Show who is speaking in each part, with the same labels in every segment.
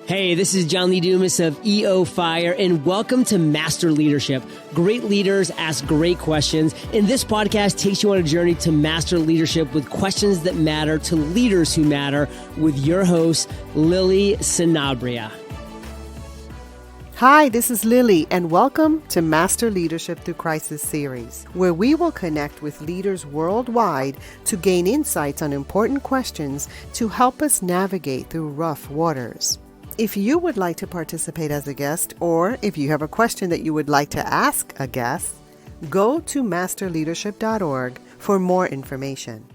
Speaker 1: Hey, this is John Lee Dumas of EO Fire, and welcome to Master Leadership. Great leaders ask great questions, and this podcast takes you on a journey to master leadership with questions that matter to leaders who matter with your host, Lily Sanabria.
Speaker 2: Hi, this is Lily, and welcome to Master Leadership Through Crisis series, where we will connect with leaders worldwide to gain insights on important questions to help us navigate through rough waters. If you would like to participate as a guest, or if you have a question that you would like to ask a guest, go to masterleadership.org for more information.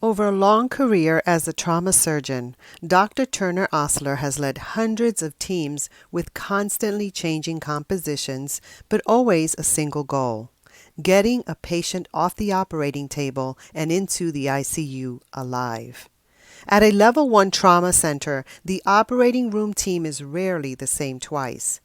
Speaker 2: Over a long career as a trauma surgeon, Dr. Turner Osler has led hundreds of teams with constantly changing compositions, but always a single goal: getting a patient off the operating table and into the ICU alive. At a level 1 trauma center, the operating room team is rarely the same twice.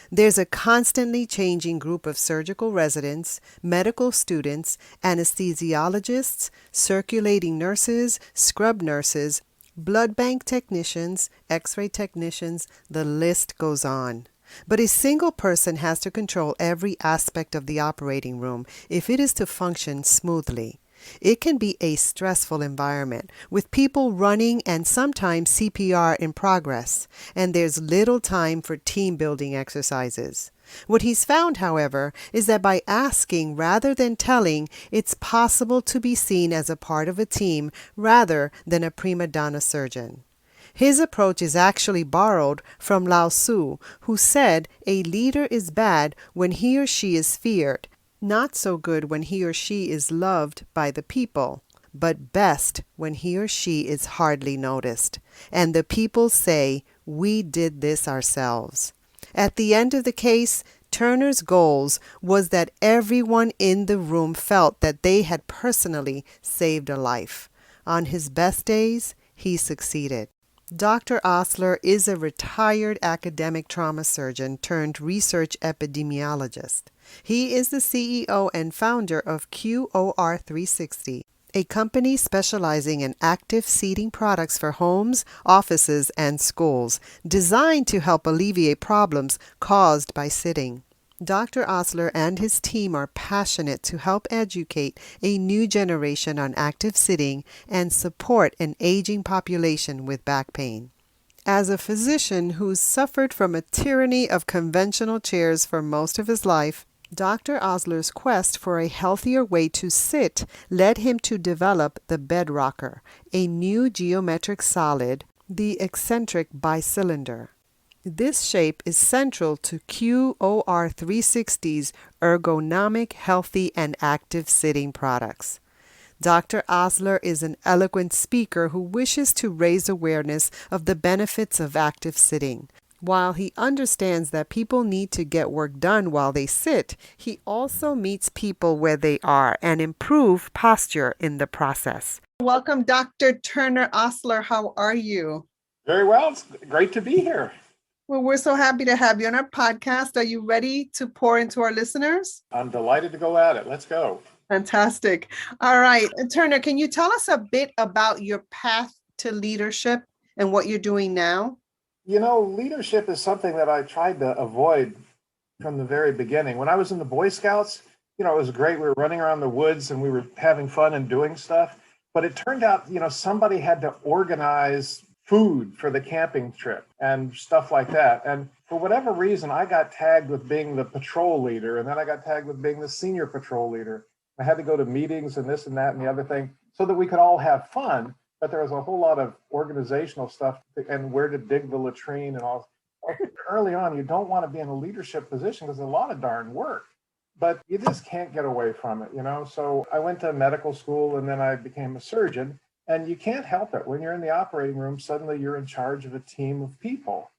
Speaker 2: There's a constantly changing group of surgical residents, medical students, anesthesiologists, circulating nurses, scrub nurses, blood bank technicians, x-ray technicians, the list goes on. But a single person has to control every aspect of the operating room if it is to function smoothly. It can be a stressful environment, with people running and sometimes CPR in progress, and there's little time for team-building exercises. What he's found, however, is that by asking rather than telling, it's possible to be seen as a part of a team rather than a prima donna surgeon. His approach is actually borrowed from Lao Tzu, who said a leader is bad when he or she is feared, not so good when he or she is loved by the people, but best when he or she is hardly noticed, and the people say, "We did this ourselves." At the end of the case, Turner's goals was that everyone in the room felt that they had personally saved a life. On his best days, he succeeded. Dr. Osler is a retired academic trauma surgeon turned research epidemiologist. He is the CEO and founder of QOR360, a company specializing in active seating products for homes, offices, and schools, designed to help alleviate problems caused by sitting. Dr. Osler and his team are passionate to help educate a new generation on active sitting and support an aging population with back pain. As a physician who's suffered from a tyranny of conventional chairs for most of his life, Dr. Osler's quest for a healthier way to sit led him to develop the bed rocker, a new geometric solid, the eccentric bicylinder. This shape is central to QOR360's ergonomic, healthy, and active sitting products. Dr. Osler is an eloquent speaker who wishes to raise awareness of the benefits of active sitting. While he understands that people need to get work done while they sit, he also meets people where they are and improve posture in the process. Welcome, Dr. Turner Osler. How are you?
Speaker 3: Very well. It's great to be here.
Speaker 2: Well, we're so happy to have you on our podcast. Are you ready to pour into our listeners?
Speaker 3: I'm delighted to go at it. Let's go.
Speaker 2: Fantastic. All right. Turner, can you tell us a bit about your path to leadership and what you're doing now?
Speaker 3: You know, leadership is something that I tried to avoid from the very beginning. When I was in the Boy Scouts, it was great. We were running around the woods and we were having fun and doing stuff. But it turned out, somebody had to organize food for the camping trip and stuff like that. And for whatever reason, I got tagged with being the patrol leader, and then I got tagged with being the senior patrol leader. I had to go to meetings and this and that and the other thing so that we could all have fun. But there was a whole lot of organizational stuff and where to dig the latrine and all. Early on, you don't want to be in a leadership position because there's a lot of darn work, but you just can't get away from it, So I went to medical school and then I became a surgeon. And you can't help it. When you're in the operating room, suddenly you're in charge of a team of people.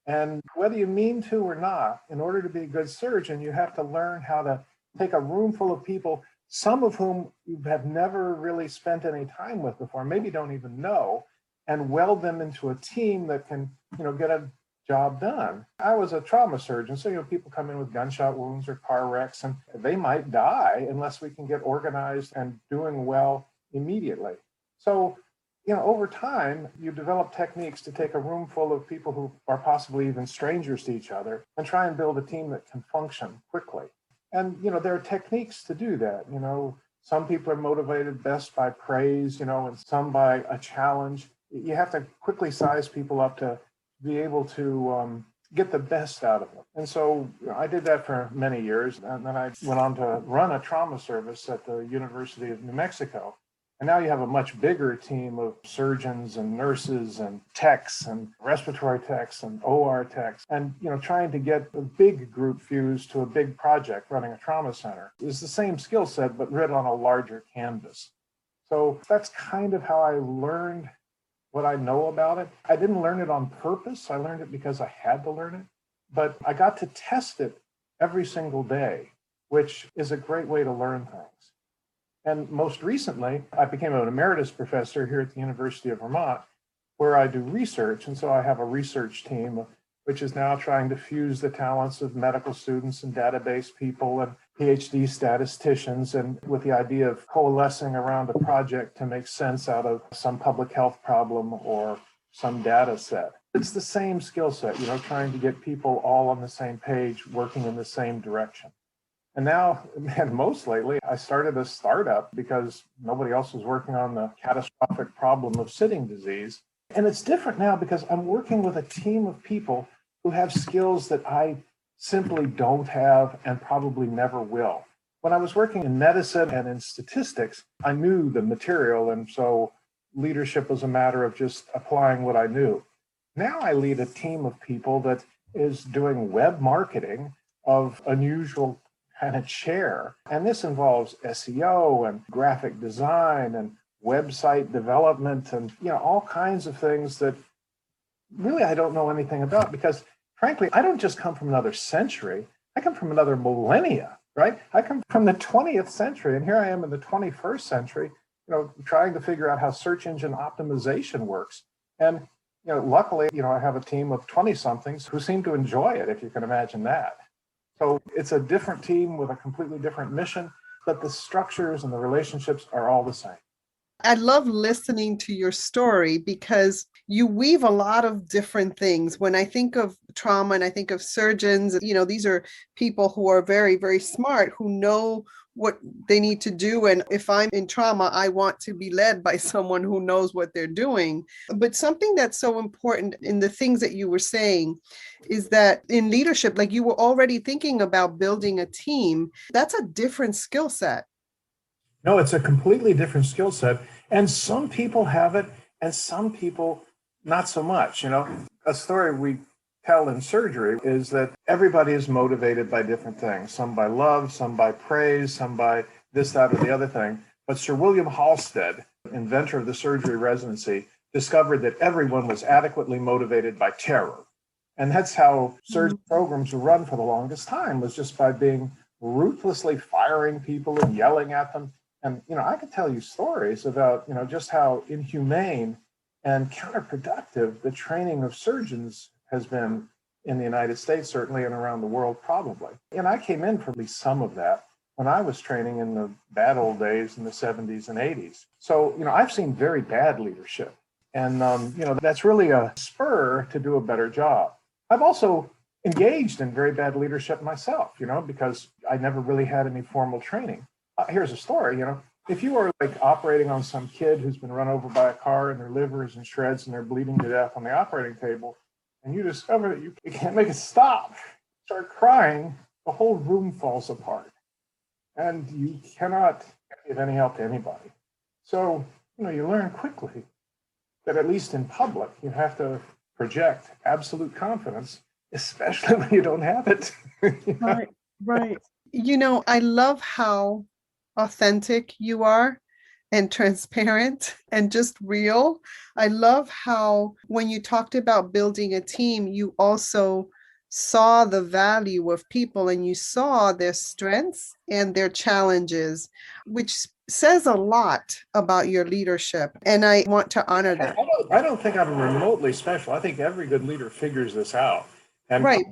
Speaker 3: And whether you mean to or not, in order to be a good surgeon, you have to learn how to take a room full of people, some of whom you have never really spent any time with before, maybe don't even know, and weld them into a team that can, get a job done. I was a trauma surgeon, so people come in with gunshot wounds or car wrecks, and they might die unless we can get organized and doing well immediately. So over time, you develop techniques to take a room full of people who are possibly even strangers to each other and try and build a team that can function quickly. And, there are techniques to do that. Some people are motivated best by praise, and some by a challenge. You have to quickly size people up to be able to get the best out of them. And so I did that for many years. And then I went on to run a trauma service at the University of New Mexico. And now you have a much bigger team of surgeons and nurses and techs and respiratory techs and OR techs. And, trying to get a big group fused to a big project running a trauma center is the same skill set, but written on a larger canvas. So that's kind of how I learned what I know about it. I didn't learn it on purpose. I learned it because I had to learn it. But I got to test it every single day, which is a great way to learn things. And most recently, I became an emeritus professor here at the University of Vermont, where I do research. And so I have a research team, which is now trying to fuse the talents of medical students and database people and PhD statisticians, and with the idea of coalescing around a project to make sense out of some public health problem or some data set. It's the same skill set, trying to get people all on the same page, working in the same direction. And now, and most lately, I started a startup because nobody else was working on the catastrophic problem of sitting disease. And it's different now because I'm working with a team of people who have skills that I simply don't have and probably never will. When I was working in medicine and in statistics, I knew the material. And so leadership was a matter of just applying what I knew. Now I lead a team of people that is doing web marketing of unusual kind of chair. And this involves SEO and graphic design and website development and, all kinds of things that really I don't know anything about because, frankly, I don't just come from another century. I come from another millennia, right? I come from the 20th century, and here I am in the 21st century, trying to figure out how search engine optimization works. And, luckily, I have a team of 20-somethings who seem to enjoy it, if you can imagine that. So it's a different team with a completely different mission, but the structures and the relationships are all the same.
Speaker 2: I love listening to your story because you weave a lot of different things. When I think of trauma and I think of surgeons, these are people who are very, very smart, who know what they need to do. And if I'm in trauma, I want to be led by someone who knows what they're doing. But something that's so important in the things that you were saying is that in leadership, like you were already thinking about building a team. That's a different skill set.
Speaker 3: No, it's a completely different skill set. And some people have it and some people not so much. A story we tell in surgery is that everybody is motivated by different things, some by love, some by praise, some by this, that, or the other thing. But Sir William Halsted, inventor of the surgery residency, discovered that everyone was adequately motivated by terror. And that's how surgery programs were run for the longest time, was just by being ruthlessly firing people and yelling at them. And, I could tell you stories about, just how inhumane and counterproductive the training of surgeons has been in the United States, certainly, and around the world, probably. And I came in for at least some of that when I was training in the bad old days in the 70s and 80s. So, I've seen very bad leadership. And, that's really a spur to do a better job. I've also engaged in very bad leadership myself, because I never really had any formal training. Here's a story, if you are like operating on some kid who's been run over by a car and their liver is in shreds and they're bleeding to death on the operating table, and you discover that you can't make it stop, start crying, the whole room falls apart. And you cannot give any help to anybody. So, you learn quickly that at least in public, you have to project absolute confidence, especially when you don't have it.
Speaker 2: Right. I love how authentic you are and transparent and just real. I love how when you talked about building a team, you also saw the value of people and you saw their strengths and their challenges, which says a lot about your leadership. And I want to honor that.
Speaker 3: I don't think I'm remotely special. I think every good leader figures this out. And
Speaker 2: right.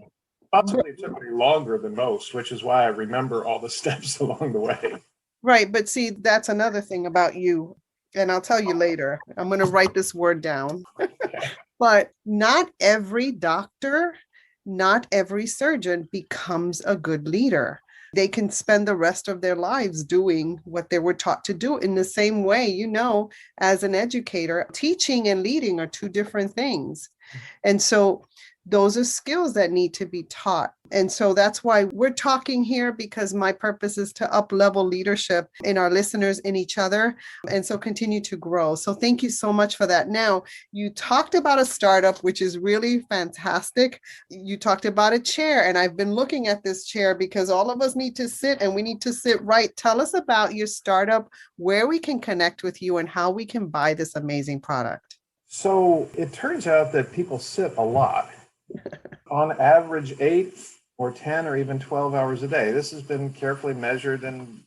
Speaker 3: Possibly it took me longer than most, which is why I remember all the steps along the way.
Speaker 2: Right. But see, that's another thing about you. And I'll tell you later. I'm going to write this word down. But not every doctor, not every surgeon becomes a good leader. They can spend the rest of their lives doing what they were taught to do in the same way. As an educator, teaching and leading are two different things. And so those are skills that need to be taught. And so that's why we're talking here, because my purpose is to up level leadership in our listeners, in each other, and so continue to grow. So thank you so much for that. Now, you talked about a startup, which is really fantastic. You talked about a chair, and I've been looking at this chair because all of us need to sit and we need to sit right. Tell us about your startup, where we can connect with you, and how we can buy this amazing product.
Speaker 3: So it turns out that people sit a lot. On average, 8 or 10 or even 12 hours a day. This has been carefully measured, and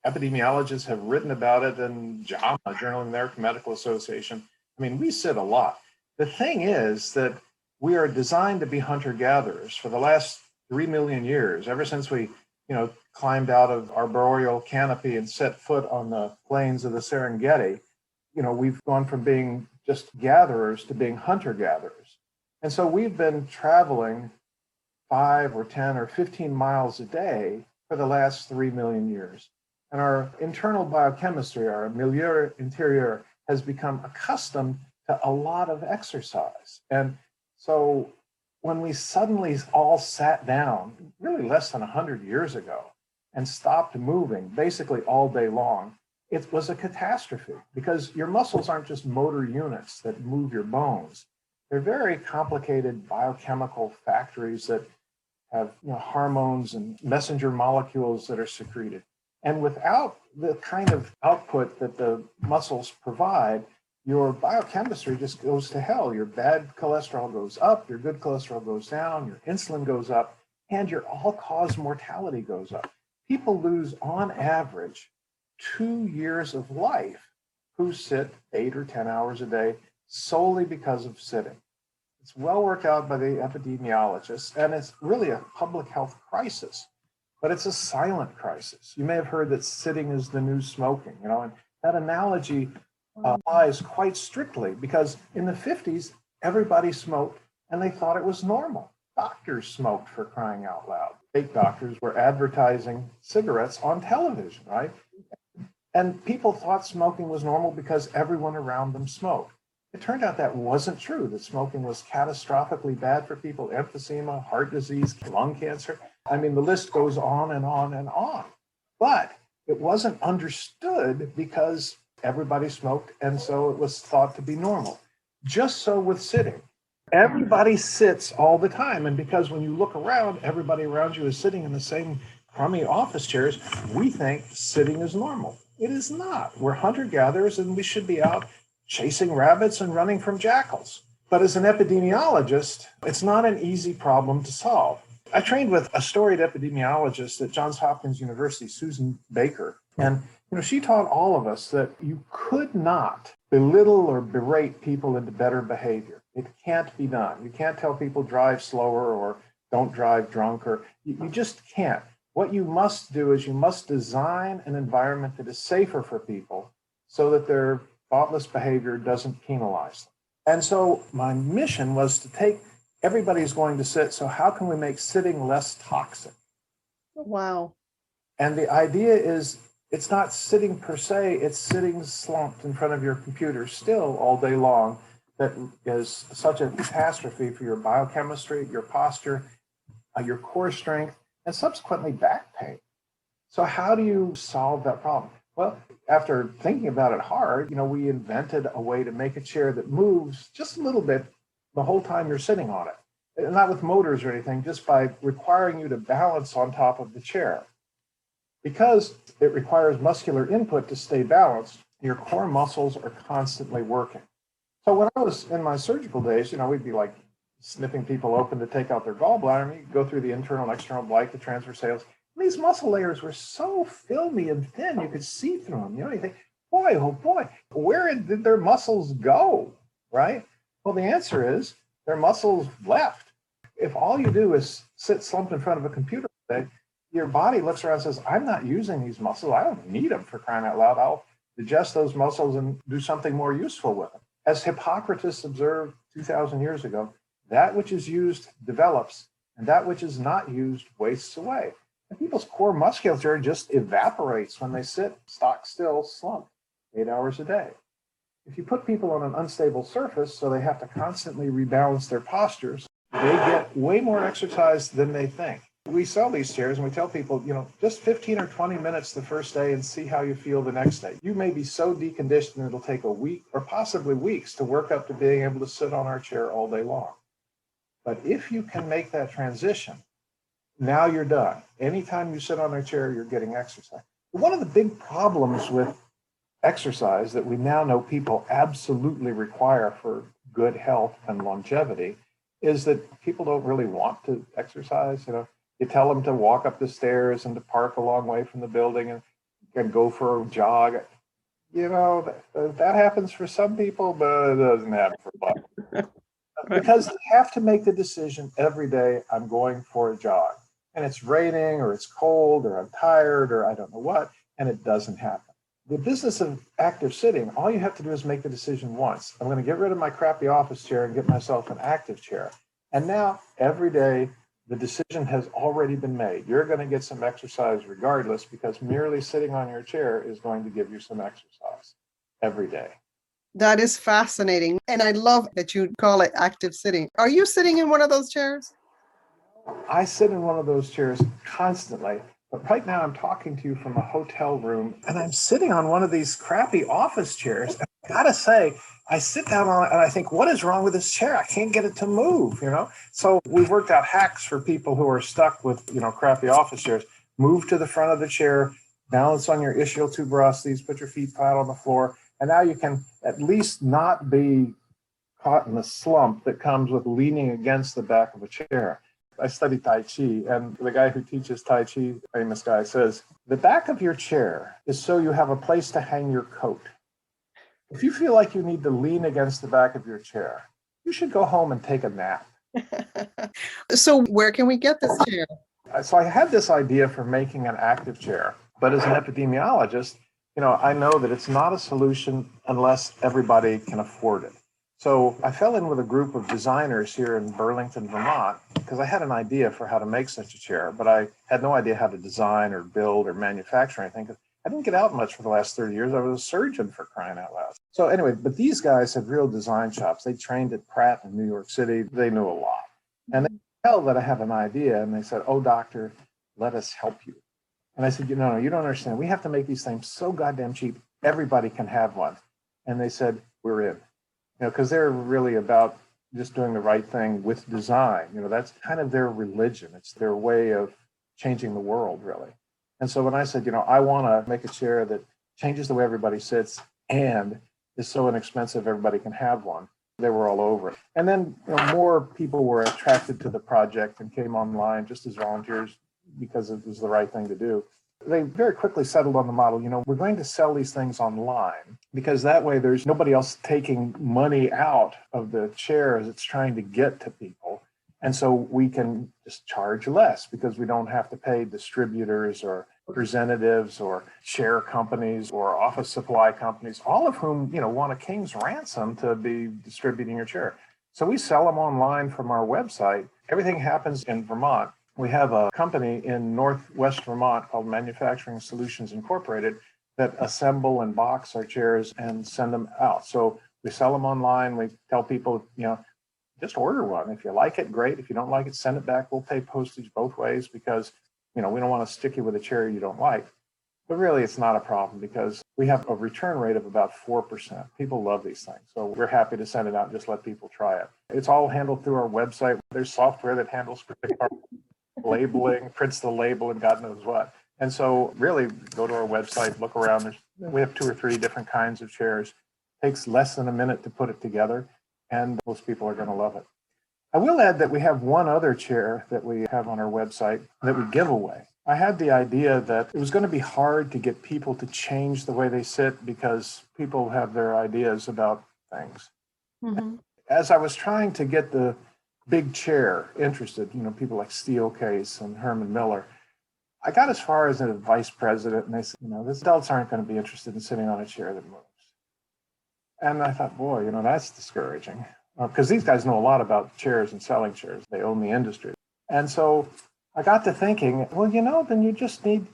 Speaker 3: epidemiologists have written about it in JAMA, Journal of the American Medical Association. I mean, we sit a lot. The thing is that we are designed to be hunter-gatherers for the last 3 million years, ever since we, climbed out of arboreal canopy and set foot on the plains of the Serengeti. We've gone from being just gatherers to being hunter-gatherers. And so we've been traveling 5 or 10 or 15 miles a day for the last 3 million years. And our internal biochemistry, our milieu interieur, has become accustomed to a lot of exercise. And so when we suddenly all sat down, really less than 100 years ago, and stopped moving basically all day long, it was a catastrophe, because your muscles aren't just motor units that move your bones. They're very complicated biochemical factories that have hormones and messenger molecules that are secreted. And without the kind of output that the muscles provide, your biochemistry just goes to hell. Your bad cholesterol goes up, your good cholesterol goes down, your insulin goes up, and your all-cause mortality goes up. People lose, on average, 2 years of life who sit 8 or 10 hours a day solely because of sitting. It's well worked out by the epidemiologists, and it's really a public health crisis, but it's a silent crisis. You may have heard that sitting is the new smoking, and that analogy applies quite strictly, because in the 50s, everybody smoked and they thought it was normal. Doctors smoked, for crying out loud. Fake doctors were advertising cigarettes on television, right? And people thought smoking was normal because everyone around them smoked. It turned out that wasn't true, that smoking was catastrophically bad for people: emphysema, heart disease, lung cancer. I mean, the list goes on and on and on. But it wasn't understood because everybody smoked, and so it was thought to be normal. Just so with sitting. Everybody sits all the time, and because when you look around, everybody around you is sitting in the same crummy office chairs, we think sitting is normal. It is not. We're hunter-gatherers, and we should be out chasing rabbits and running from jackals. But as an epidemiologist, it's not an easy problem to solve. I trained with a storied epidemiologist at Johns Hopkins University, Susan Baker, and she taught all of us that you could not belittle or berate people into better behavior. It can't be done. You can't tell people drive slower or don't drive drunk, or you just can't. What you must do is you must design an environment that is safer for people so that their thoughtless behavior doesn't penalize them. And so my mission was to take, everybody's going to sit, so how can we make sitting less toxic?
Speaker 2: Wow.
Speaker 3: And the idea is, it's not sitting per se, it's sitting slumped in front of your computer still all day long that is such a catastrophe for your biochemistry, your posture, your core strength, and subsequently back pain. So how do you solve that problem? Well, after thinking about it hard, we invented a way to make a chair that moves just a little bit the whole time you're sitting on it. Not with motors or anything, just by requiring you to balance on top of the chair. Because it requires muscular input to stay balanced, your core muscles are constantly working. So when I was in my surgical days, we'd be like snipping people open to take out their gallbladder. You go through the internal and external blight, the transverse sales. These muscle layers were so filmy and thin, you could see through them. You think, boy, oh boy, where did their muscles go, right? Well, the answer is their muscles left. If all you do is sit slumped in front of a computer all day, your body looks around and says, I'm not using these muscles. I don't need them, for crying out loud. I'll digest those muscles and do something more useful with them. As Hippocrates observed 2,000 years ago, that which is used develops, and that which is not used wastes away. And people's core musculature just evaporates when they sit stock still, slumped, 8 hours a day. If you put people on an unstable surface, so they have to constantly rebalance their postures, they get way more exercise than they think. We sell these chairs and we tell people, just 15 or 20 minutes the first day and see how you feel the next day. You may be so deconditioned it'll take a week or possibly weeks to work up to being able to sit on our chair all day long. But if you can make that transition, now you're done. Anytime you sit on our chair, you're getting exercise. One of the big problems with exercise that we now know people absolutely require for good health and longevity is that people don't really want to exercise. You tell them to walk up the stairs and to park a long way from the building and go for a jog. That happens for some people, but it doesn't happen for a lot. Because they have to make the decision every day, I'm going for a jog. And it's raining or it's cold or I'm tired or I don't know what, and it doesn't happen. The business of active sitting, all you have to do is make the decision once. I'm going to get rid of my crappy office chair and get myself an active chair. And now every day, the decision has already been made. You're going to get some exercise regardless, because merely sitting on your chair is going to give you some exercise every day.
Speaker 2: That is fascinating. And I love that you call it active sitting. Are you sitting in one of those chairs?
Speaker 3: I sit in one of those chairs constantly, but right now I'm talking to you from a hotel room and I'm sitting on one of these crappy office chairs. And I gotta say, I sit down on it and I think, what is wrong with this chair? I can't get it to move, So we've worked out hacks for people who are stuck with, crappy office chairs. Move to the front of the chair, balance on your ischial tuberosities, put your feet flat on the floor. And now you can at least not be caught in the slump that comes with leaning against the back of a chair. I study Tai Chi, and the guy who teaches Tai Chi, famous guy, says, the back of your chair is so you have a place to hang your coat. If you feel like you need to lean against the back of your chair, you should go home and take a nap.
Speaker 2: So where can we get this chair?
Speaker 3: So I had this idea for making an active chair, but as an epidemiologist, I know that it's not a solution unless everybody can afford it. So I fell in with a group of designers here in Burlington, Vermont, because I had an idea for how to make such a chair, but I had no idea how to design or build or manufacture anything. I didn't get out much for the last 30 years. I was a surgeon, for crying out loud. So anyway, but these guys had real design shops. They trained at Pratt in New York City. They knew a lot. And they could tell that I have an idea. And they said, oh, doctor, let us help you. And I said, no, you don't understand. We have to make these things so goddamn cheap, everybody can have one. And they said, we're in. Because they're really about just doing the right thing with design. That's kind of their religion. It's their way of changing the world, really. And so when I said, I want to make a chair that changes the way everybody sits and is so inexpensive everybody can have one, they were all over it. And then more people were attracted to the project and came online just as volunteers because it was the right thing to do. They very quickly settled on the model, we're going to sell these things online because that way there's nobody else taking money out of the chair as it's trying to get to people. And so we can just charge less because we don't have to pay distributors or representatives or share companies or office supply companies, all of whom, want a king's ransom to be distributing your chair. So we sell them online from our website. Everything happens in Vermont. We have a company in Northwest Vermont called Manufacturing Solutions Incorporated that assemble and box our chairs and send them out. So we sell them online. We tell people, just order one. If you like it, great. If you don't like it, send it back. We'll pay postage both ways because, we don't want to stick you with a chair you don't like. But really, it's not a problem because we have a return rate of about 4%. People love these things. So we're happy to send it out and just let people try it. It's all handled through our website. There's software that handles labeling, prints the label, and God knows what. And so really go to our website, look around. We have 2 or 3 different kinds of chairs. It takes less than a minute to put it together, and most people are going to love it. I will add that we have one other chair that we have on our website that we give away. I had the idea that it was going to be hard to get people to change the way they sit because people have their ideas about things. Mm-hmm. As I was trying to get the big chair interested, people like Steelcase and Herman Miller, I got as far as a vice president, and they said, these adults aren't going to be interested in sitting on a chair that moves. And I thought, boy, that's discouraging, because these guys know a lot about chairs and selling chairs. They own the industry. And so I got to thinking, well, then you just need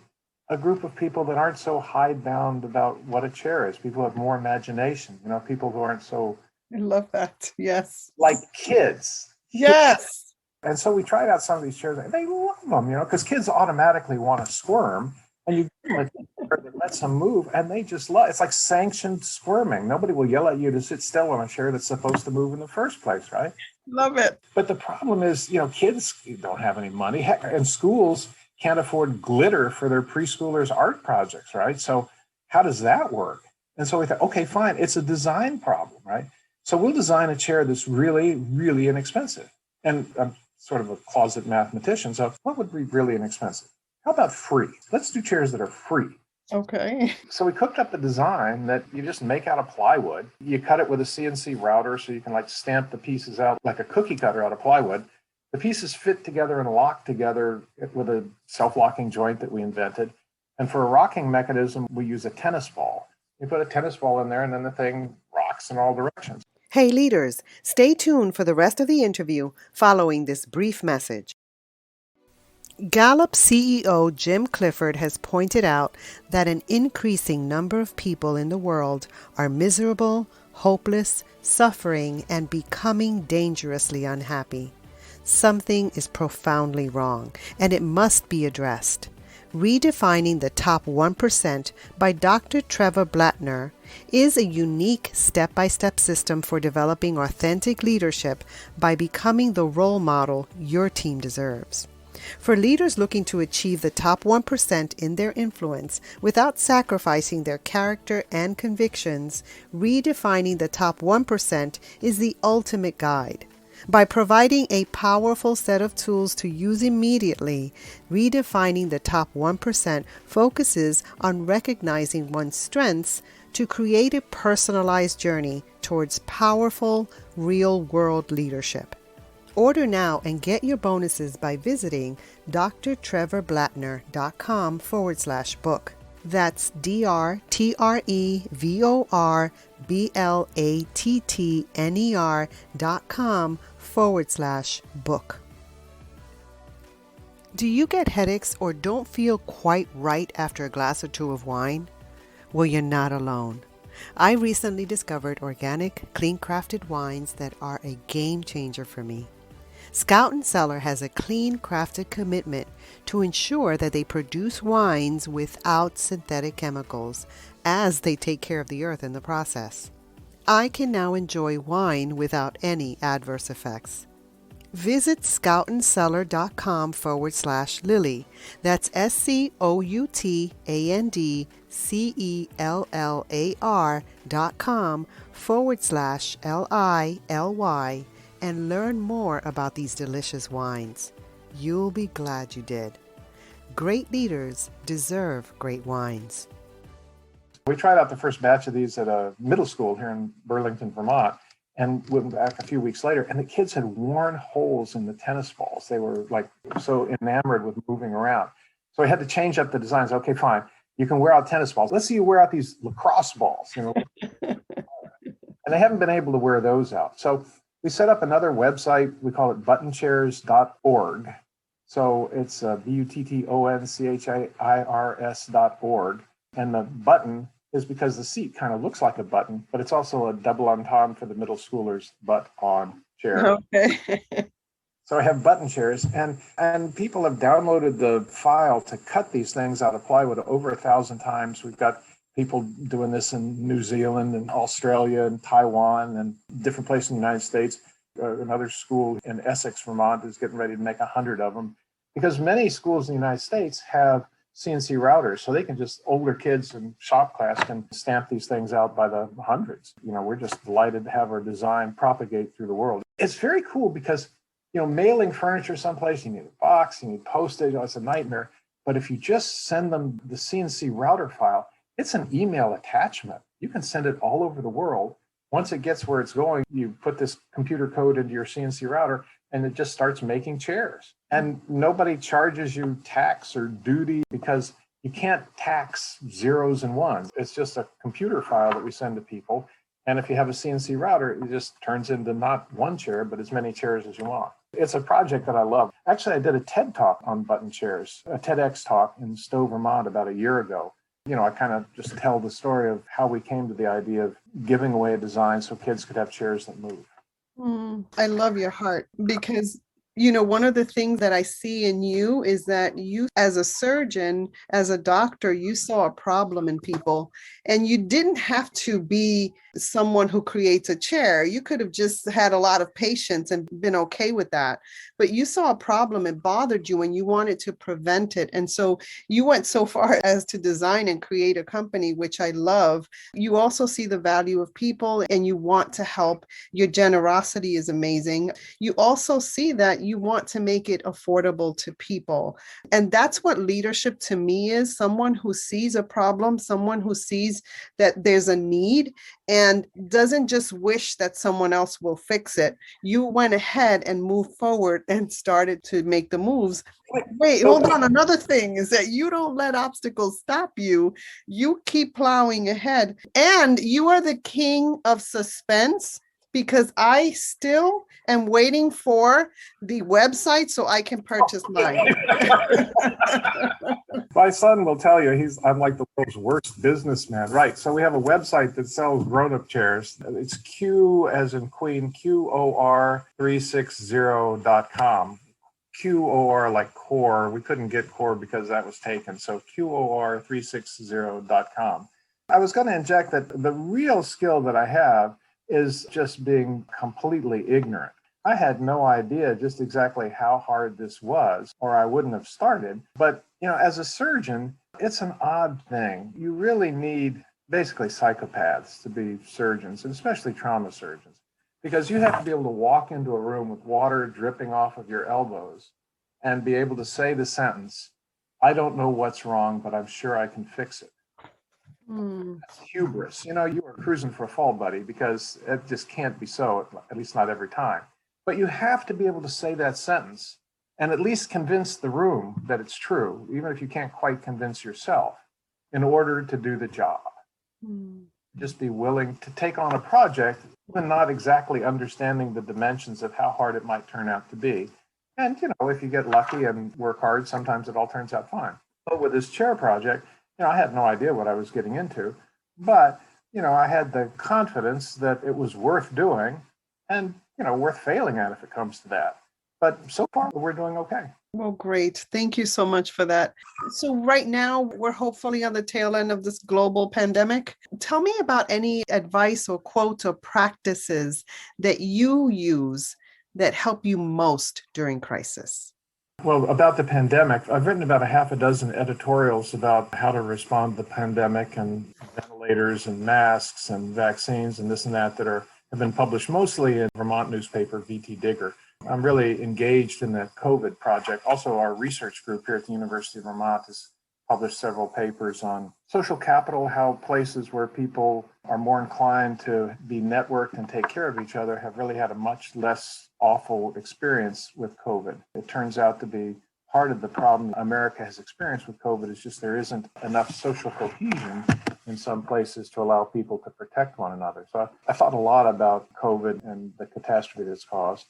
Speaker 3: a group of people that aren't so hidebound about what a chair is. People who have more imagination, people who aren't so...
Speaker 2: I love that. Yes.
Speaker 3: Like kids.
Speaker 2: Yes.
Speaker 3: And so we tried out some of these chairs, and they love them, because kids automatically want to squirm, and you give them a chair that lets them move, and they just love. It's like sanctioned squirming. Nobody will yell at you to sit still on a chair that's supposed to move in the first place, right?
Speaker 2: Love it.
Speaker 3: But the problem is, kids don't have any money, and schools can't afford glitter for their preschoolers' art projects, right? So how does that work? And so we thought, okay, fine, it's a design problem, right? So we'll design a chair that's really, really inexpensive. And I'm sort of a closet mathematician, so what would be really inexpensive? How about free? Let's do chairs that are free.
Speaker 2: Okay.
Speaker 3: So we cooked up a design that you just make out of plywood. You cut it with a CNC router so you can stamp the pieces out like a cookie cutter out of plywood. The pieces fit together and lock together with a self-locking joint that we invented. And for a rocking mechanism, we use a tennis ball. You put a tennis ball in there, and then the thing rocks in all directions.
Speaker 2: Hey, leaders, stay tuned for the rest of the interview following this brief message. Gallup CEO Jim Clifford has pointed out that an increasing number of people in the world are miserable, hopeless, suffering, and becoming dangerously unhappy. Something is profoundly wrong, and it must be addressed. Redefining the Top 1% by Dr. Trevor Blattner is a unique step-by-step system for developing authentic leadership by becoming the role model your team deserves. For leaders looking to achieve the top 1% in their influence without sacrificing their character and convictions, redefining the top 1% is the ultimate guide. By providing a powerful set of tools to use immediately, redefining the top 1% focuses on recognizing one's strengths to create a personalized journey towards powerful, real-world leadership. Order now and get your bonuses by visiting drtrevorblattner.com/book. That's drtrevorblattner.com/book. Do you get headaches or don't feel quite right after a glass or two of wine? Well, you're not alone. I recently discovered organic, clean-crafted wines that are a game changer for me. Scout & Cellar has a clean crafted commitment to ensure that they produce wines without synthetic chemicals, as they take care of the earth in the process. I can now enjoy wine without any adverse effects. Visit scoutandcellar.com/Lily. That's SCOUTANDCELLAR.com/LILY and learn more about these delicious wines. You'll be glad you did. Great leaders deserve great wines.
Speaker 3: We tried out the first batch of these at a middle school here in Burlington, Vermont, and went back a few weeks later, and the kids had worn holes in the tennis balls. They were so enamored with moving around. So I had to change up the designs. Okay, fine. You can wear out tennis balls. Let's see you wear out these lacrosse balls. And they haven't been able to wear those out. So we set up another website. We call it buttonchairs.org. So it's buttonchairs.org. And the button is because the seat kind of looks like a button, but it's also a double entendre for the middle schoolers' butt on chair.
Speaker 2: Okay.
Speaker 3: So I have button chairs, and people have downloaded the file to cut these things out of plywood over 1,000 times. We've got people doing this in New Zealand and Australia and Taiwan and different places in the United States. Another school in Essex, Vermont is getting ready to make 100 of them, because many schools in the United States have CNC routers, so they can just, older kids in shop class can stamp these things out by the hundreds. We're just delighted to have our design propagate through the world. It's very cool because, mailing furniture someplace, you need a box, you need postage, it's a nightmare. But if you just send them the CNC router file, it's an email attachment. You can send it all over the world. Once it gets where it's going, you put this computer code into your CNC router and it just starts making chairs. And nobody charges you tax or duty because you can't tax zeros and ones. It's just a computer file that we send to people. And if you have a CNC router, it just turns into not one chair, but as many chairs as you want. It's a project that I love. Actually, I did a TED talk on button chairs, a TEDx talk in Stowe, Vermont about a year ago. I kind of just tell the story of how we came to the idea of giving away a design so kids could have chairs that move.
Speaker 2: I love your heart because one of the things that I see in you is that you, as a surgeon, as a doctor, you saw a problem in people and you didn't have to be someone who creates a chair. You could have just had a lot of patience and been okay with that. But you saw a problem, it bothered you, and you wanted to prevent it. And so you went so far as to design and create a company, which I love. You also see the value of people and you want to help. Your generosity is amazing. You also see that you want to make it affordable to people. And that's what leadership to me is: someone who sees a problem, someone who sees that there's a need and doesn't just wish that someone else will fix it. You went ahead and moved forward and started to make the moves. Wait, hold on. Another thing is that you don't let obstacles stop you. You keep plowing ahead. And you are the king of suspense, because I still am waiting for the website so I can purchase mine.
Speaker 3: My son will tell you I'm like the world's worst businessman. Right. So we have a website that sells grown-up chairs. It's Q as in Queen, QOR360.com. QOR like core. We couldn't get core because that was taken. So QOR360.com. I was going to inject that the real skill that I have is just being completely ignorant. I had no idea just exactly how hard this was, or I wouldn't have started. But, as a surgeon, it's an odd thing. You really need basically psychopaths to be surgeons, and especially trauma surgeons, because you have to be able to walk into a room with water dripping off of your elbows and be able to say the sentence, "I don't know what's wrong, but I'm sure I can fix it." That's hubris. You are cruising for a fall, buddy, because it just can't be so, at least not every time. But you have to be able to say that sentence and at least convince the room that it's true, even if you can't quite convince yourself, in order to do the job. Just be willing to take on a project, even not exactly understanding the dimensions of how hard it might turn out to be. And, if you get lucky and work hard, sometimes it all turns out fine. But with this chair project, I had no idea what I was getting into, but, I had the confidence that it was worth doing and, worth failing at if it comes to that. But so far, we're doing okay.
Speaker 2: Well, great. Thank you so much for that. So right now, we're hopefully on the tail end of this global pandemic. Tell me about any advice or quotes or practices that you use that help you most during crisis.
Speaker 3: Well, about the pandemic, I've written about a half a dozen editorials about how to respond to the pandemic, and ventilators and masks and vaccines and this and that have been published mostly in Vermont newspaper VT Digger. I'm really engaged in the COVID project. Also, our research group here at the University of Vermont has published several papers on social capital, how places where people are more inclined to be networked and take care of each other have really had a much less awful experience with COVID. It turns out to be part of the problem America has experienced with COVID is just there isn't enough social cohesion in some places to allow people to protect one another. So I thought a lot about COVID and the catastrophe that's caused.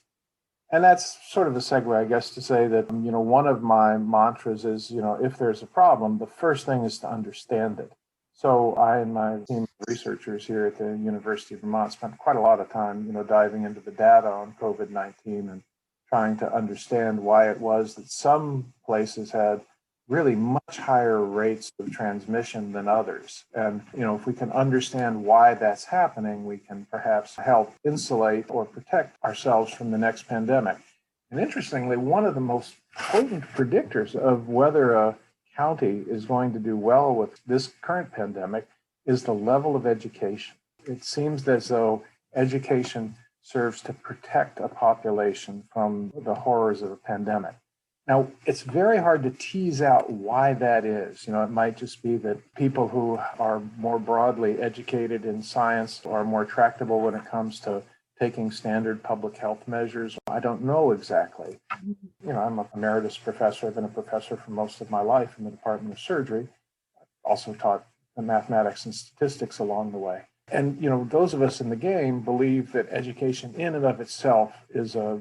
Speaker 3: And that's sort of a segue, I guess, to say that, one of my mantras is, if there's a problem, the first thing is to understand it. So I and my team of researchers here at the University of Vermont spent quite a lot of time, diving into the data on COVID-19 and trying to understand why it was that some places had really much higher rates of transmission than others. And, if we can understand why that's happening, we can perhaps help insulate or protect ourselves from the next pandemic. And interestingly, one of the most potent predictors of whether a county is going to do well with this current pandemic is the level of education. It seems as though education serves to protect a population from the horrors of a pandemic. Now, it's very hard to tease out why that is. It might just be that people who are more broadly educated in science are more tractable when it comes to taking standard public health measures. I don't know exactly. I'm an emeritus professor. I've been a professor for most of my life in the Department of Surgery. Also taught mathematics and statistics along the way. And, those of us in the game believe that education in and of itself is a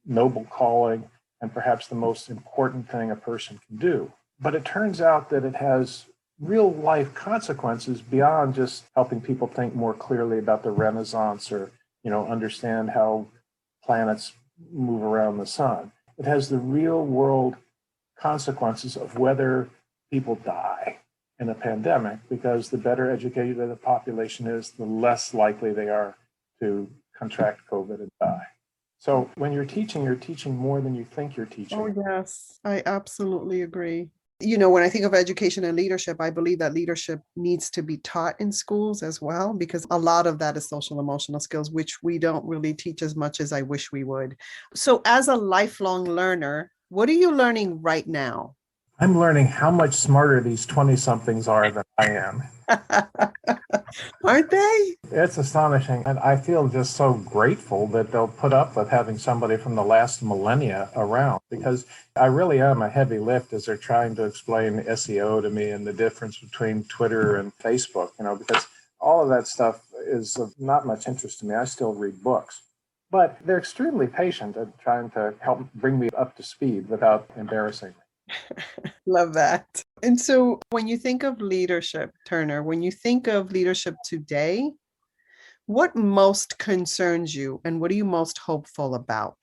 Speaker 3: noble calling and perhaps the most important thing a person can do. But it turns out that it has real life consequences beyond just helping people think more clearly about the Renaissance or, understand how planets move around the sun. It has the real world consequences of whether people die in a pandemic, because the better educated the population is, the less likely they are to contract COVID and die. So when you're teaching more than you think you're teaching.
Speaker 2: Oh, yes, I absolutely agree. When I think of education and leadership, I believe that leadership needs to be taught in schools as well, because a lot of that is social emotional skills, which we don't really teach as much as I wish we would. So as a lifelong learner, what are you learning right now?
Speaker 3: I'm learning how much smarter these 20-somethings are than I am.
Speaker 2: Aren't they?
Speaker 3: It's astonishing. And I feel just so grateful that they'll put up with having somebody from the last millennia around, because I really am a heavy lift as they're trying to explain SEO to me and the difference between Twitter and Facebook, because all of that stuff is of not much interest to me. I still read books. But they're extremely patient at trying to help bring me up to speed without embarrassing me.
Speaker 2: Love that. And so when you think of leadership, Turner, when you think of leadership today, what most concerns you and what are you most hopeful about?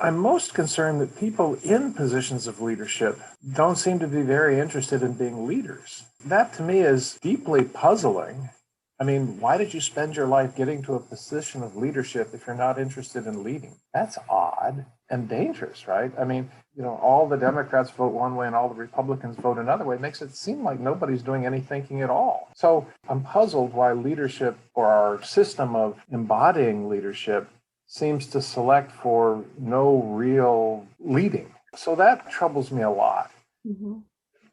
Speaker 3: I'm most concerned that people in positions of leadership don't seem to be very interested in being leaders. That to me is deeply puzzling. I mean, why did you spend your life getting to a position of leadership if you're not interested in leading? That's odd and dangerous, right? I mean, all the Democrats vote one way and all the Republicans vote another way. It makes it seem like nobody's doing any thinking at all. So I'm puzzled why leadership, or our system of embodying leadership, seems to select for no real leading. So that troubles me a lot. Mm-hmm.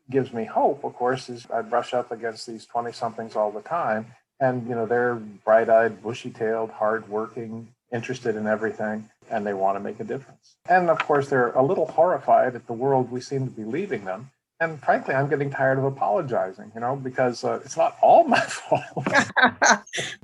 Speaker 3: Gives me hope, of course, is I brush up against these 20-somethings all the time. And, they're bright-eyed, bushy-tailed, hard-working, interested in everything, and they want to make a difference. And, of course, they're a little horrified at the world we seem to be leaving them. And, frankly, I'm getting tired of apologizing, because it's not all my fault.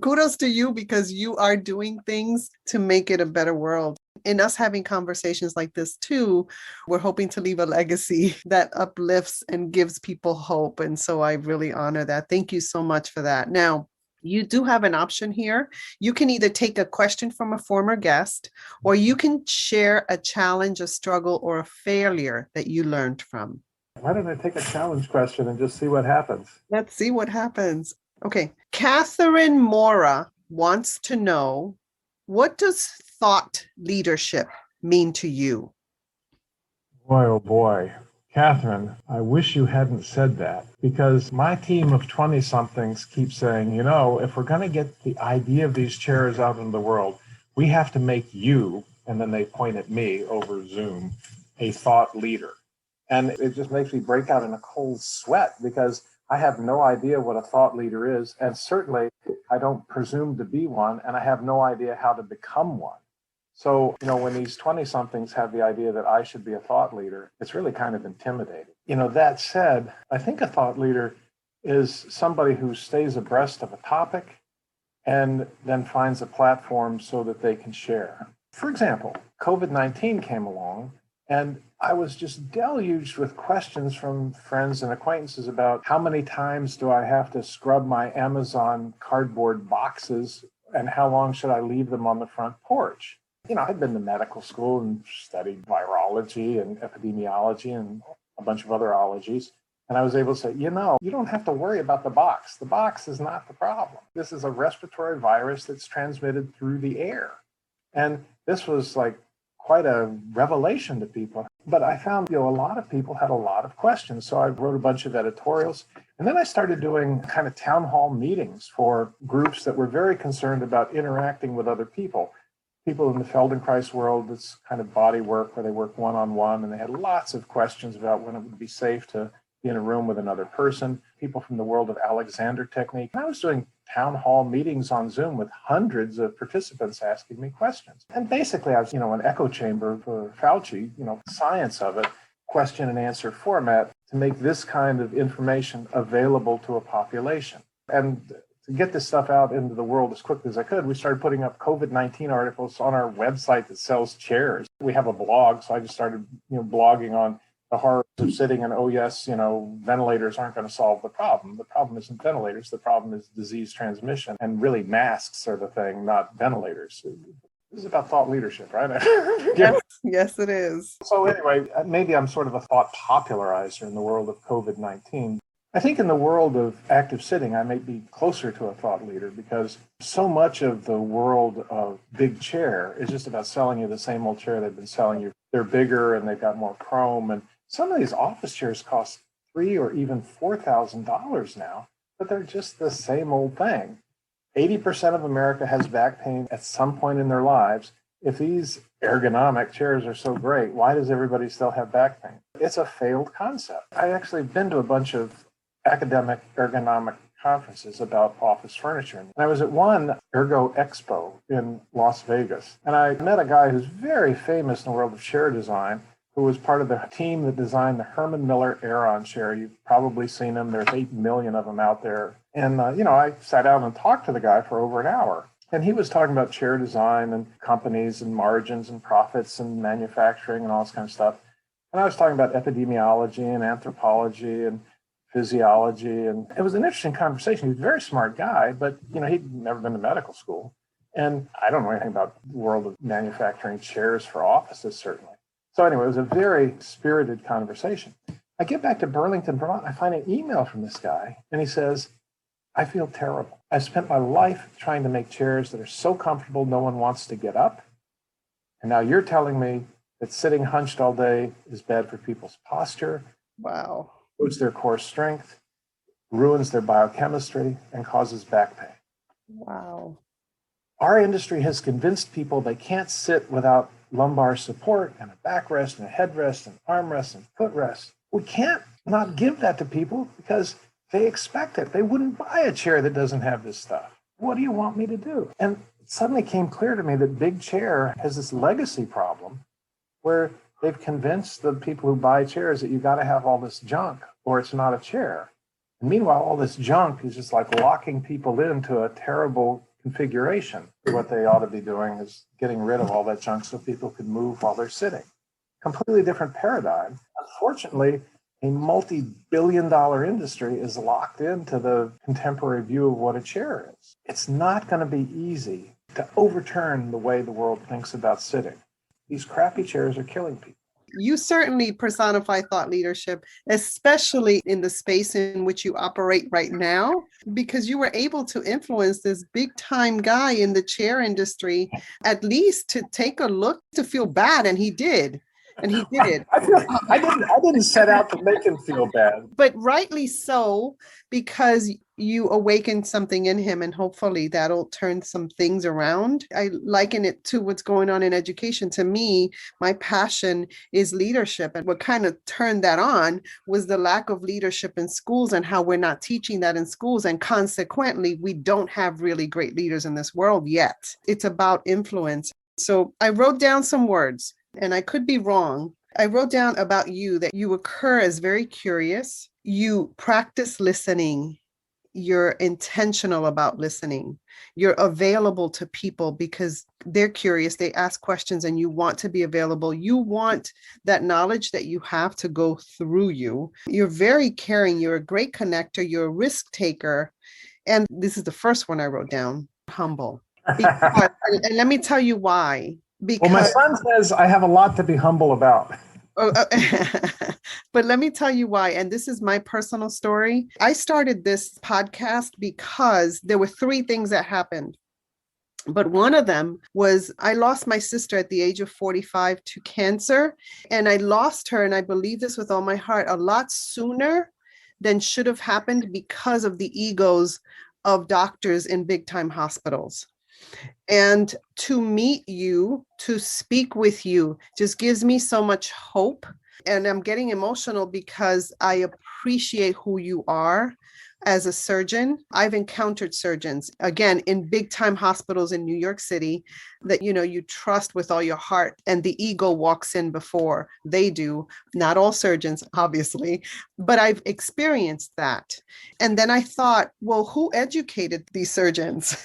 Speaker 2: Kudos to you, because you are doing things to make it a better world. In us having conversations like this, too, we're hoping to leave a legacy that uplifts and gives people hope. And so I really honor that. Thank you so much for that. Now, you do have an option here. You can either take a question from a former guest, or you can share a challenge, a struggle, or a failure that you learned from.
Speaker 3: Why don't I take a challenge question and just see what happens?
Speaker 2: Let's see what happens. Okay. Catherine Mora wants to know, what does thought leadership mean to you?
Speaker 3: Boy, oh boy. Catherine, I wish you hadn't said that, because my team of 20-somethings keeps saying, if we're going to get the idea of these chairs out in the world, we have to make you, and then they point at me over Zoom, a thought leader. And it just makes me break out in a cold sweat, because I have no idea what a thought leader is. And certainly I don't presume to be one, and I have no idea how to become one. So, when these 20-somethings have the idea that I should be a thought leader, it's really kind of intimidating. That said, I think a thought leader is somebody who stays abreast of a topic and then finds a platform so that they can share. For example, COVID-19 came along, and I was just deluged with questions from friends and acquaintances about how many times do I have to scrub my Amazon cardboard boxes, and how long should I leave them on the front porch? I'd been to medical school and studied virology and epidemiology and a bunch of other ologies. And I was able to say, you don't have to worry about the box. The box is not the problem. This is a respiratory virus that's transmitted through the air. And this was like quite a revelation to people. But I found, a lot of people had a lot of questions. So I wrote a bunch of editorials. And then I started doing kind of town hall meetings for groups that were very concerned about interacting with other people. people in the Feldenkrais world, it's kind of body work where they work one-on-one, and they had lots of questions about when it would be safe to be in a room with another person. People from the world of Alexander technique. I was doing town hall meetings on Zoom with hundreds of participants asking me questions. And basically I was, an echo chamber for Fauci, science of it, question and answer format to make this kind of information available to a population. And to get this stuff out into the world as quickly as I could, we started putting up COVID-19 articles on our website that sells chairs. We have a blog, so I just started, blogging on the horrors of sitting, and ventilators aren't going to solve the problem. The problem isn't ventilators. The problem is disease transmission, and really masks are the thing, not ventilators. This is about thought leadership, right?
Speaker 2: Yes, it is.
Speaker 3: So anyway, maybe I'm sort of a thought popularizer in the world of COVID-19. I think in the world of active sitting, I may be closer to a thought leader because so much of the world of big chair is just about selling you the same old chair they've been selling you. They're bigger and they've got more chrome. And some of these office chairs cost $3,000 or even $4,000 now, but they're just the same old thing. 80% of America has back pain at some point in their lives. If these ergonomic chairs are so great, why does everybody still have back pain? It's a failed concept. I actually have been to a bunch of academic ergonomic conferences about office furniture. And I was at one Ergo Expo in Las Vegas, and I met a guy who's very famous in the world of chair design, who was part of the team that designed the Herman Miller Aeron chair. You've probably seen them. There's 8 million of them out there. And, I sat down and talked to the guy for over an hour. And he was talking about chair design and companies and margins and profits and manufacturing and all this kind of stuff. And I was talking about epidemiology and anthropology and physiology. And it was an interesting conversation. He was a very smart guy, but, he'd never been to medical school. And I don't know anything about the world of manufacturing chairs for offices, certainly. So anyway, it was a very spirited conversation. I get back to Burlington, Vermont. I find an email from this guy, and he says, I feel terrible. I've spent my life trying to make chairs that are so comfortable no one wants to get up. And now you're telling me that sitting hunched all day is bad for people's posture.
Speaker 2: Wow.
Speaker 3: Loses their core strength, ruins their biochemistry, and causes back pain.
Speaker 2: Wow.
Speaker 3: Our industry has convinced people they can't sit without lumbar support and a backrest and a headrest and armrest and footrest. We can't not give that to people because they expect it. They wouldn't buy a chair that doesn't have this stuff. What do you want me to do? And it suddenly came clear to me that Big Chair has this legacy problem where they've convinced the people who buy chairs that you got to have all this junk or it's not a chair. And meanwhile, all this junk is just like locking people into a terrible configuration. What they ought to be doing is getting rid of all that junk so people can move while they're sitting. Completely different paradigm. Unfortunately, a multi-billion-dollar industry is locked into the contemporary view of what a chair is. It's not going to be easy to overturn the way the world thinks about sitting. These crappy chairs are killing people.
Speaker 2: You certainly personify thought leadership, especially in the space in which you operate right now, because you were able to influence this big time guy in the chair industry, at least to take a look, to feel bad. And he did. And he did.
Speaker 3: I didn't set out to make him feel bad.
Speaker 2: But rightly so, because you awakened something in him, and hopefully that'll turn some things around. I liken it to what's going on in education. To me, my passion is leadership. And what kind of turned that on was the lack of leadership in schools and how we're not teaching that in schools. And consequently, we don't have really great leaders in this world yet. It's about influence. So I wrote down some words. And I could be wrong. I wrote down about you that you occur as very curious. You practice listening. You're intentional about listening. You're available to people because they're curious. They ask questions and you want to be available. You want that knowledge that you have to go through you. You're very caring. You're a great connector. You're a risk taker. And this is the first one I wrote down, humble. Because, and let me tell you why. Because,
Speaker 3: well, my son says I have a lot to be humble about.
Speaker 2: But let me tell you why. And this is my personal story. I started this podcast because there were 3 things that happened. But one of them was I lost my sister at the age of 45 to cancer. And I lost her, and I believe this with all my heart, a lot sooner than should have happened because of the egos of doctors in big time hospitals. And to meet you, to speak with you, just gives me so much hope. And I'm getting emotional because I appreciate who you are as a surgeon. I've encountered surgeons, again, in big time hospitals in New York City that, you trust with all your heart, and the ego walks in before they do. Not all surgeons, obviously, but I've experienced that. And then I thought, well, who educated these surgeons?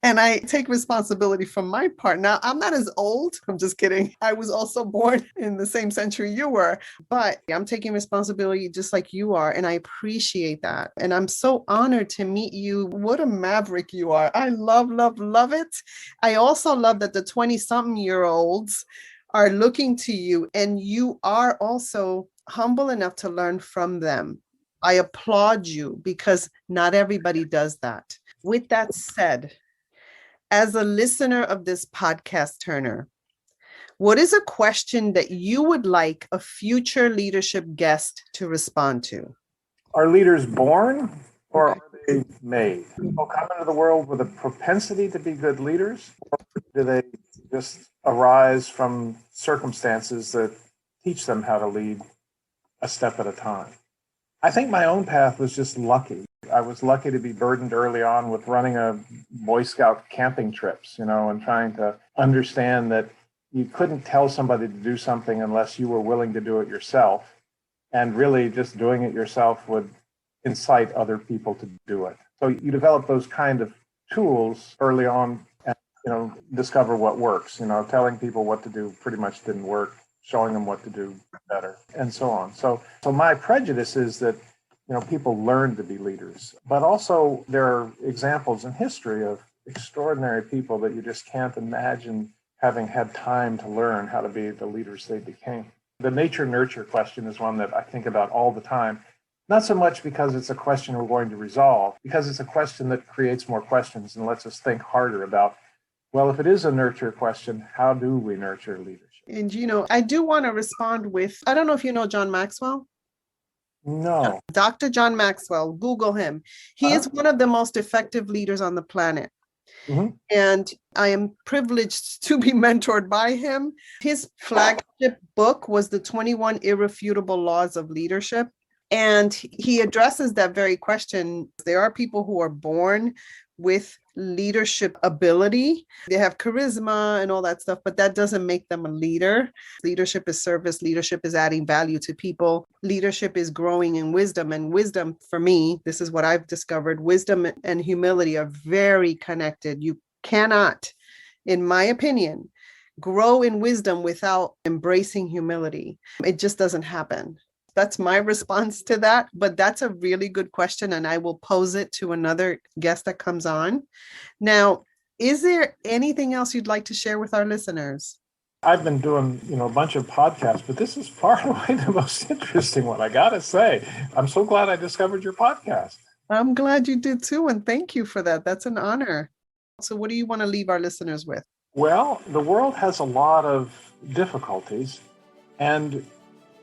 Speaker 2: And I take responsibility from my part. Now, I'm not as old. I'm just kidding. I was also born in the same century you were, but I'm taking responsibility just like you are. And I appreciate that. And I'm so honored to meet you. What a maverick you are. I love, love, love it. I also love that the 20-something-year-olds are looking to you, and you are also humble enough to learn from them. I applaud you because not everybody does that. With that said, as a listener of this podcast, Turner, what is a question that you would like a future leadership guest to respond to?
Speaker 3: Are leaders born or are they made? People come into the world with a propensity to be good leaders, or do they just arise from circumstances that teach them how to lead a step at a time? I think my own path was just lucky. I was lucky to be burdened early on with running a Boy Scout camping trips, and trying to understand that you couldn't tell somebody to do something unless you were willing to do it yourself. And really just doing it yourself would incite other people to do it. So you develop those kind of tools early on and, discover what works. Telling people what to do pretty much didn't work. Showing them what to do better, and so on. So my prejudice is that, people learn to be leaders, but also there are examples in history of extraordinary people that you just can't imagine having had time to learn how to be the leaders they became. The nature-nurture question is one that I think about all the time, not so much because it's a question we're going to resolve, because it's a question that creates more questions and lets us think harder about, well, if it is a nurture question, how do we nurture leadership?
Speaker 2: And, I do want to respond with, I don't know if you know John Maxwell.
Speaker 3: No.
Speaker 2: Dr. John Maxwell, Google him. He is one of the most effective leaders on the planet. Mm-hmm. And I am privileged to be mentored by him. His flagship book was The 21 Irrefutable Laws of Leadership. And he addresses that very question. There are people who are born with leadership ability. They have charisma and all that stuff, but that doesn't make them a leader. Leadership is service. Leadership is adding value to people. Leadership is growing in wisdom. And wisdom, for me, this is what I've discovered, wisdom and humility are very connected. You cannot, in my opinion, grow in wisdom without embracing humility. It just doesn't happen. That's my response to that. But that's a really good question, and I will pose it to another guest that comes on. Now, is there anything else you'd like to share with our listeners?
Speaker 3: I've been doing, a bunch of podcasts, but this is far and away the most interesting one, I gotta say. I'm so glad I discovered your podcast.
Speaker 2: I'm glad you did too, and thank you for that. That's an honor. So what do you want to leave our listeners with?
Speaker 3: Well, the world has a lot of difficulties, and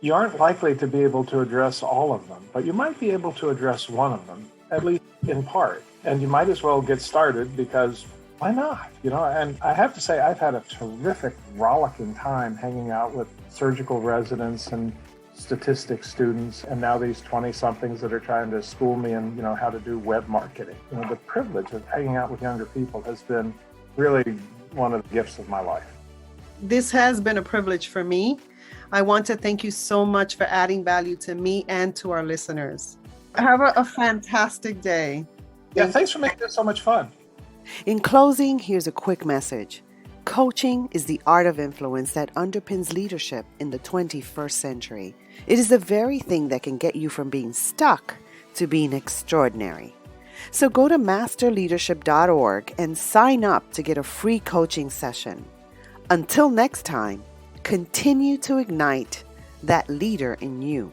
Speaker 3: you aren't likely to be able to address all of them, but you might be able to address one of them, at least in part. And you might as well get started, because why not? And I have to say, I've had a terrific, rollicking time hanging out with surgical residents and statistics students, and now these 20-somethings that are trying to school me in, how to do web marketing. The privilege of hanging out with younger people has been really one of the gifts of my life.
Speaker 2: This has been a privilege for me. I want to thank you so much for adding value to me and to our listeners. Have a fantastic day.
Speaker 3: Yeah, thanks for making this so much fun.
Speaker 2: In closing, here's a quick message. Coaching is the art of influence that underpins leadership in the 21st century. It is the very thing that can get you from being stuck to being extraordinary. So go to masterleadership.org and sign up to get a free coaching session. Until next time, continue to ignite that leader in you.